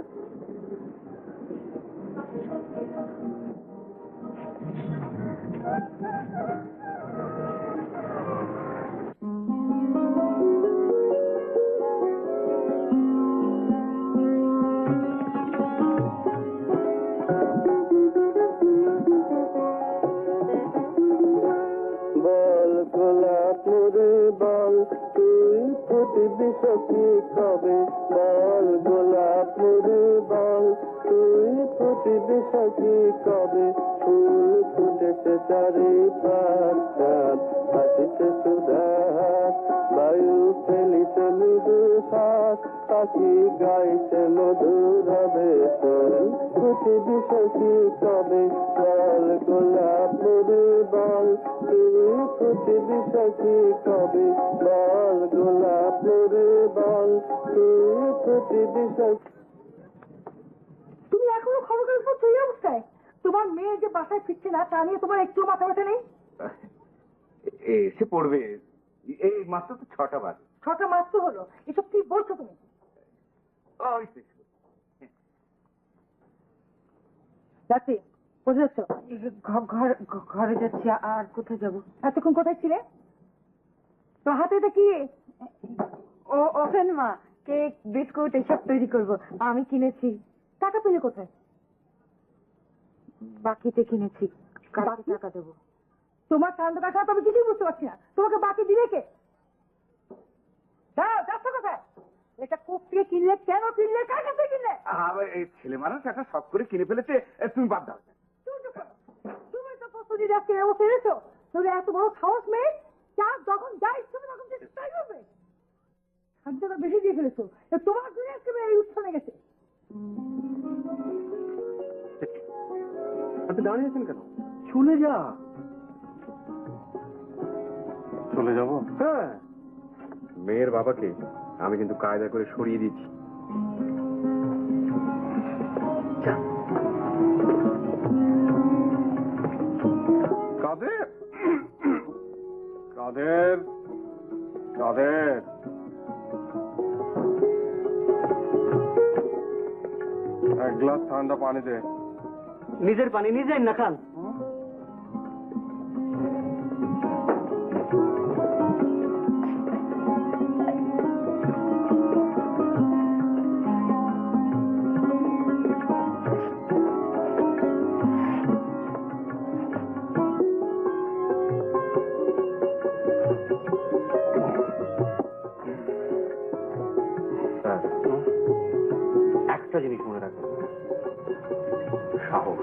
বল গোলাপ রে বল, তুই ফুটবি সখী কবে? বল গোলাপ রে বল, তুই ফুটবি সখী কবে? ফুল ফুটেছে চারিপাশ, চাঁদ হাসিতে সুধাস, বায়ু ফেলিতে মৃদু শ্বাস, পাখি গাইছে মধুর হবে। ফুল ফুটবি সখী কবে? বল গোলাপ রে বল, তুই ফুটবি সখী কবে? বল গোলাপ রে বল, তুই ফুটবি সখী। তুমি এখনো খবর করে পড়ছো এই অবস্থায়? তোমার মেয়ে যে বাসায় ফিরছে না তা নিয়ে তোমার একটু মাথা ব্যথা নেই? এসে পড়বে, এই মাত্র তো 6টা বাজে। 6টা মাস তো হলো, এসব কি বলছো তুমি? ওই তো। যাচ্ছি, কোথায় যাচ্ছ? ঘরে যাচ্ছি। আর কোথায় যাবো? এতক্ষণ কোথায় ছিলে? তো হাতে এটা কি? ওভেন মা, কেক বিস্কুট এসব তৈরি করবো, আমি কিনেছি। টাকা পেলে কোথায়? বাকিতে কিনেছি, কালকে টাকা দেবো। তোমার কান্দ কাটা তো আমি কিছুই বুঝতে পারছি না, তোমাকে বাকি দিলে কে? যাচ্ছ কোথায়? এটা কোথেকে কিনলে, কেন কিনলে, কার কাছে কিনলে? এই ছেলে মানুষ একটা শখ করে কিনে ফেলেছে, তুমি বাদ দাও। তুমি তো প্রস্তুতি রাখতে ব্যবস্থা এনেছো, তুমি এত বড় সাহস মেয়ে, যা যখন যা ইচ্ছে তখন তাই করবে। খাদ্যটা বেশি দিয়ে ফেলেছো, তোমার জন্য আজকে এই উৎসবে গেছে। আপনি দাঁড়িয়েছেন কেন? চলে যা। চলে যাব? হ্যাঁ, মেয়ের বাবাকে আমি কিন্তু কায়দা করে সরিয়ে দিচ্ছি। কাদের কাদের কাদের, এক গ্লাস ঠান্ডা পানি দে। নিজের পানি নিজেই না খান। একটা জিনিস মনে রাখবেন, সাহস,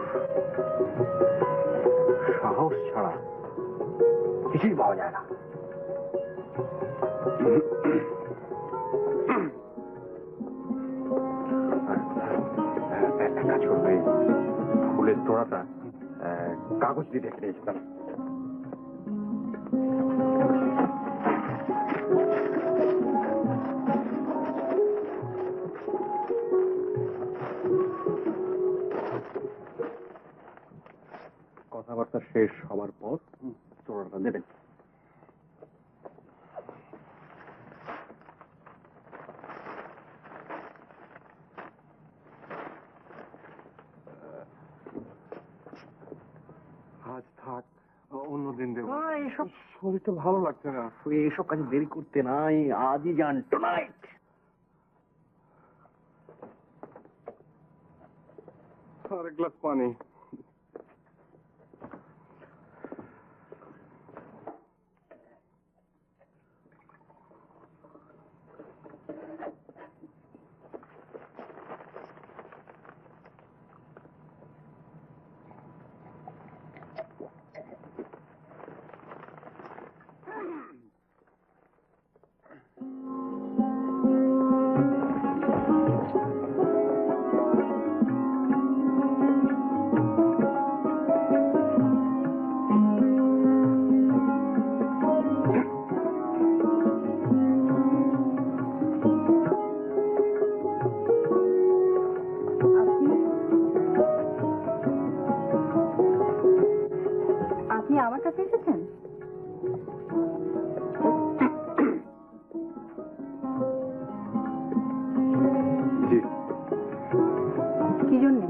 সাহস ছাড়া কিছুই পাওয়া যায় না। এক কাজ করবে, ফুলের তোড়াটা কাগজ দিয়ে ঢেকে দিয়েছিলাম। কথাবার্তা শেষ হবার পর তোড়াটা দেবেন। আজ থাক, অন্যদিন দেবো। এইসব শরীরটা ভালো লাগছে না। এইসব কাজে দেরি করতে নাই, আজই যান, টুনাইট। আর এক গ্লাস পানি। আপনি আমার কাছে এসেছেন? জি। কি জন্যে?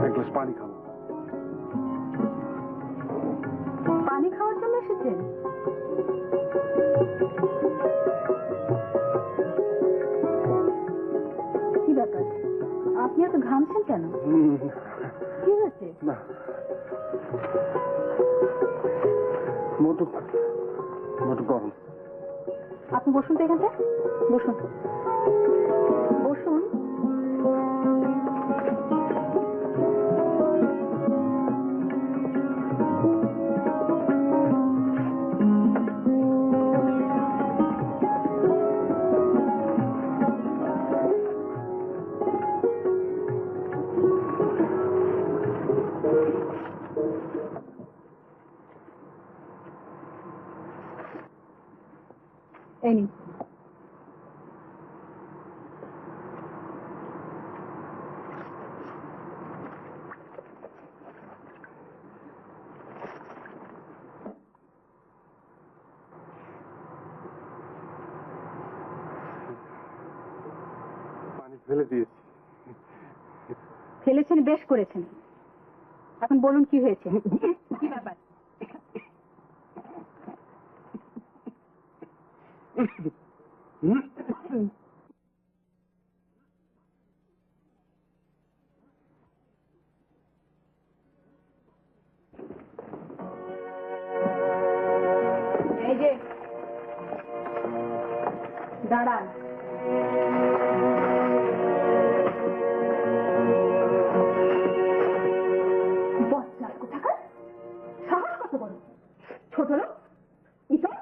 এক গ্লাস পানি খাবো। পানি খাওয়ার জন্য এসেছেন? কি ব্যাপার, আপনি এত ঘামছেন কেন? কি হয়েছে? না, মোটু গরম। আপনি বসুন তো এখানটা, বসুন বসুন। এই নিন। পানি ফেলে দিয়েছি। ফেলেছেন, বেশ করেছেন। এখন বলুন কি হয়েছে? কি ব্যাপার? এই যে দাঁড়ান। বজ্জাত কোথাকার, সাহস কত বড়! ছোট লোক, ইতর।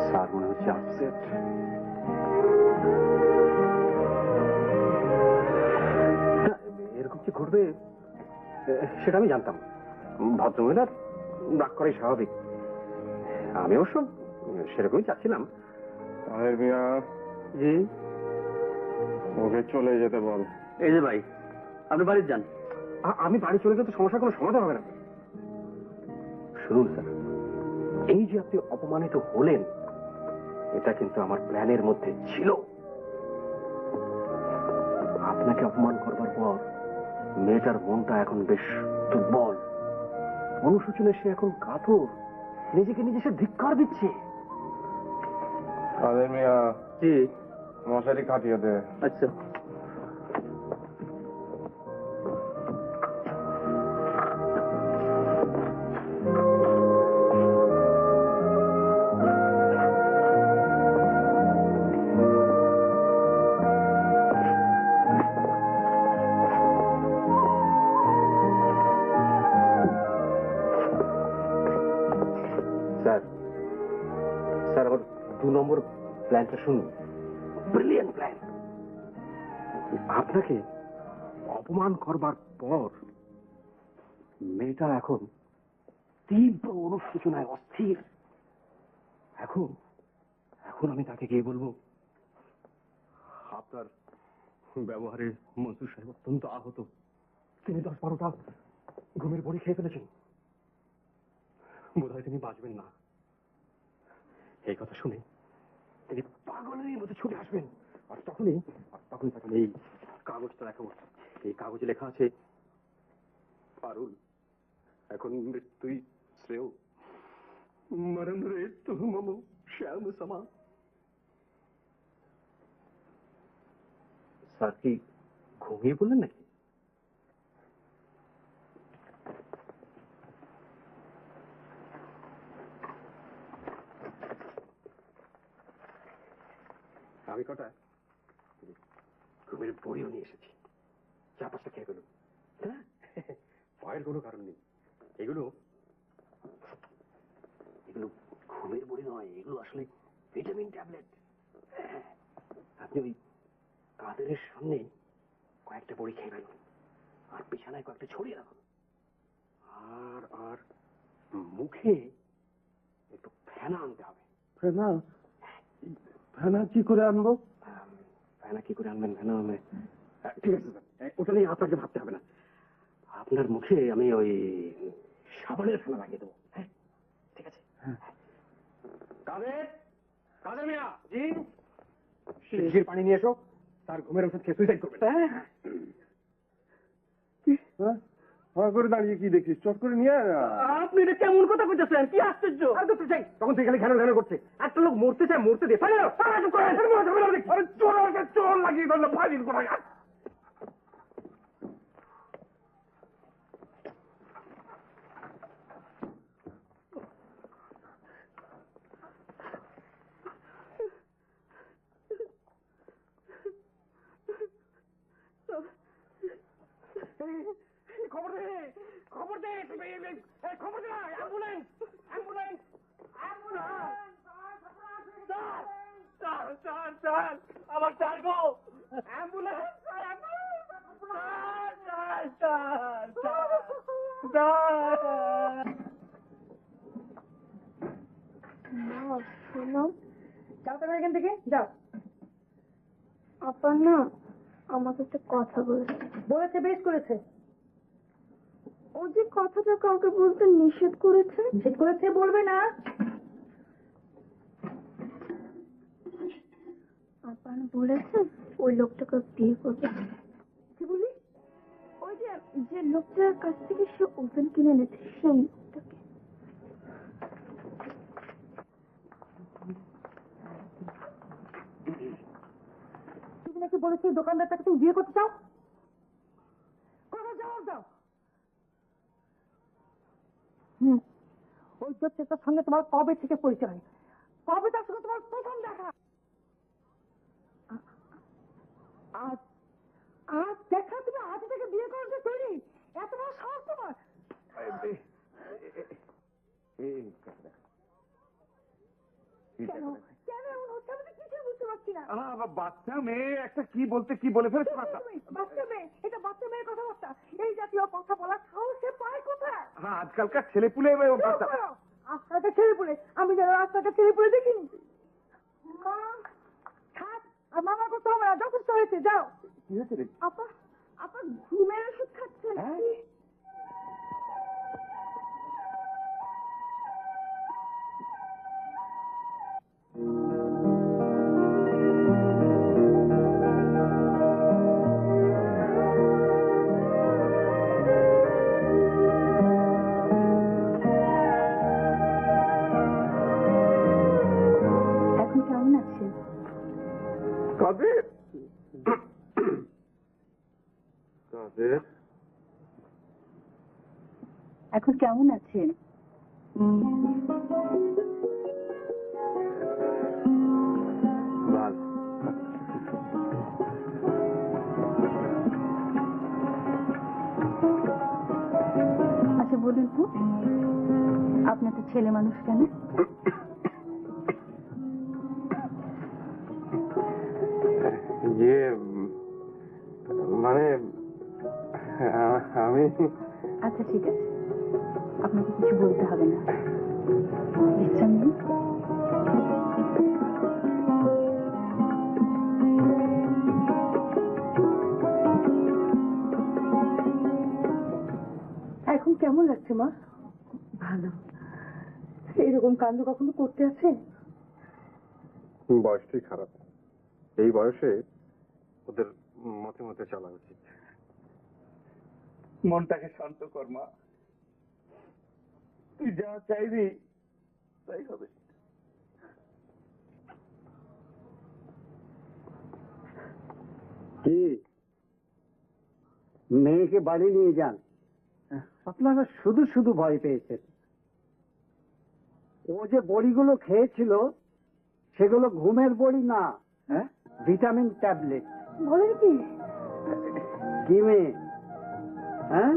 স্যার মনে হচ্ছে আপসেট। এরকম কি ঘটবে সেটা আমি জানতাম। ভদ্রমহিলার রাগ করাই স্বাভাবিক। আমি অবশ্য সেরকমই চাচ্ছিলাম। তাহের মিয়া, জি। ওকে চলে যেতে বল। এই যে ভাই, আপনি বাড়ি যান। আমি বাড়ি চলে গেলে তো সমস্যার কোনো সমাধান হবে না। শুনুন স্যার, এই যে আপনি অপমানিত হলেন, এটা কিন্তু আমার প্ল্যানের মধ্যে ছিল। আপনাকে অপমান করবার পর মেয়েটার মনটা এখন বেশ দুর্বল, অনুশোচনে সে এখন কাতর, নিজেকে নিজে সে ধিক্কার দিচ্ছে। তাহের মিয়া, জি। মশারি খাটিয়ে দে। আচ্ছা। নম্বর প্ল্যানটা শুনুন। Brilliant plan. আপনাকে অপমান করবার পর মেয়েটা এখন তীব্র অনুশোচনায় অস্থির। এখন এখন আমি তাকে গিয়ে বলবো, আপনার ব্যবহারে মনসুর সাহেব অত্যন্ত আহত, তিনি 10-12টা ঘুমের বড়ি খেয়ে ফেলেছেন, বোধহয় তিনি বাঁচবেন না। এই কথা শুনে তিনি পাগলের মতো ছুটে আসবেন, আর তখনই তাকে এই কাগজটা দেখাবো। এই কাগজে লেখা আছে, পারুল এখন মৃত্যুই শ্রেয়, মরণ রে তুম মম শ্যাম সমা। স্যার কি ঘুমিয়ে বললেন নাকি? আমি কটা ঘুমের বড়িও নিয়ে এসেছি, 4-5টা খেয়ে ফেলুন। হ্যাঁ, ভয়ের কোনো কারণ নেই। এগুলো ঘুমের বড়ি নয়, এগুলো আসলে ভিটামিন ট্যাবলেট। আপনি ওই কাদেরের সামনে কয়েকটা বড়ি খেয়ে ফেলুন, আর বিছানায় কয়েকটা ছড়িয়ে রাখুন, আর মুখে একটু ফেনা আনতে হবে। ফেনা? ফেনা কি করে আনবো? ফেনা কি করে আনবেন? ফেনা আনবে, ঠিক আছে স্যার, ওটা নিয়ে আপনাকে ভাবতে হবে না। আপনার মুখে আমি ওই সাবানের ফেনা লাগিয়ে দেবো। হ্যাঁ, ঠিক আছে। কাদের মিয়া জি, শিশির পানি নিয়ে এসো, তার ঘুমের ওষুধ খেয়ে সুইসাইড করবে। হ্যাঁ, হ্যাঁ করে দাঁড়িয়ে কি দেখিস? চট করে নিয়ে আয় না। আপনি এটা কেমন কথা কইতেছেন? কি আশ্চর্য! আর তো চাই তখন থেকে খালি ঘ্যানো ঘ্যানো করছে। একটা লোক মরতে চায়, মরতে দে। চোর লাগিয়ে দিল ফাইল করা। খবর দে, খবর দে, খবর দে, অ্যাম্বুলেন্স, অ্যাম্বুলেন্স, অ্যাম্বুলেন্স! স্যার, আমার স্যার গো, অ্যাম্বুলেন্স, শোনো, যাও তো এখান থেকে, যাও। আপা না আমাকে একটা কথা বলেছে। বলেছে, বেশ করেছে। ও যে কথাটা কাউকে বলতে নিষেধ করেছে। ঠিক করেছে, বলবে না। আপা বলেছে ওই লোকটাকে বিয়ে করবে। কি বলি? ওই যে লোকটার কাছ থেকে সে ওভেন কিনে এনেছে, সেই লোকটাকে। তুমি নাকি বলেছি দোকানদারটাকে তুমি বিয়ে করতে চাও? কথা জবাব দাও। ওই ছেলেটার সঙ্গে তোমার কবে থেকে পরিচয়? কবে তার সঙ্গে তোমার প্রথম দেখা? আজ আজ দেখা, তুমি আজ থেকে বিয়ে করতে তৈরি? এত বড় সাহস তোমার? কেন কেন এমন হচ্ছে? আমি তো কিছুই বুঝতে পারছি না। বাচ্চা মেয়ে একটা কি বলতে কি বলে ফেলেছে। বাচ্চা মেয়ে, এটা বাচ্চা মেয়ের কথাবার্তা। এই জাতীয় কথা বলার সাহস সে পায় কোথায়? হ্যাঁ, আজকালকার ছেলেপুলে আজকালকার ছেলে পুলে, আমি যেন আজকালকার ছেলে পুলে দেখিনি। মা থাক, আর মামা করতে হবে না, যথেষ্ট হয়েছে, যাও। কি হয়েছে রে? আপা আপা ঘুমের ওষুধ খাচ্ছেন? এখন কেমন আছেন? কাদের? কাদের? এখন কেমন আছেন? ভালো। আচ্ছা বলুন তো, আপনার তো ছেলে মানুষ কেন? ইয়ে মানে আমি আচ্ছা ঠিক আছে, আপনাকে কিছু বলতে হবে না, বিশ্রাম নিন। এখন কেমন লাগছে মা? ভালো। এইরকম কাণ্ড কখনো করতে আছে? বয়সটাই খারাপ। এই বয়সে ওদের মতে মতে চলা উচিত। মনটাকে শান্ত কর মা, তুই যা চাইবি তাই হবে। কি মেয়েকে বাড়ি নিয়ে যান? আপনারা শুধু শুধু ভয় পেয়েছেন। ও যে বড়িগুলো খেয়েছিল সেগুলো ঘুমের বড়ি না, হ্যাঁ, ভিটামিন ট্যাবলেট। বলেন কি? কি মেয়ে, হ্যাঁ,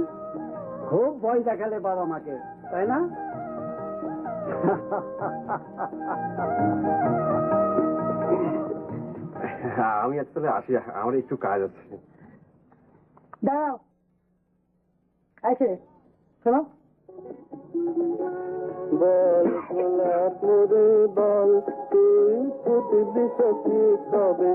খুব ভয় দেখালে বাবা মাকে, তাই না? আমি আসলে আসি, আমার একটু কাজ আছে। দাঁড়াও, আছে শোনো। বল গোলাপ মুড়ে বল, তুই ফুটবি সখী কবে?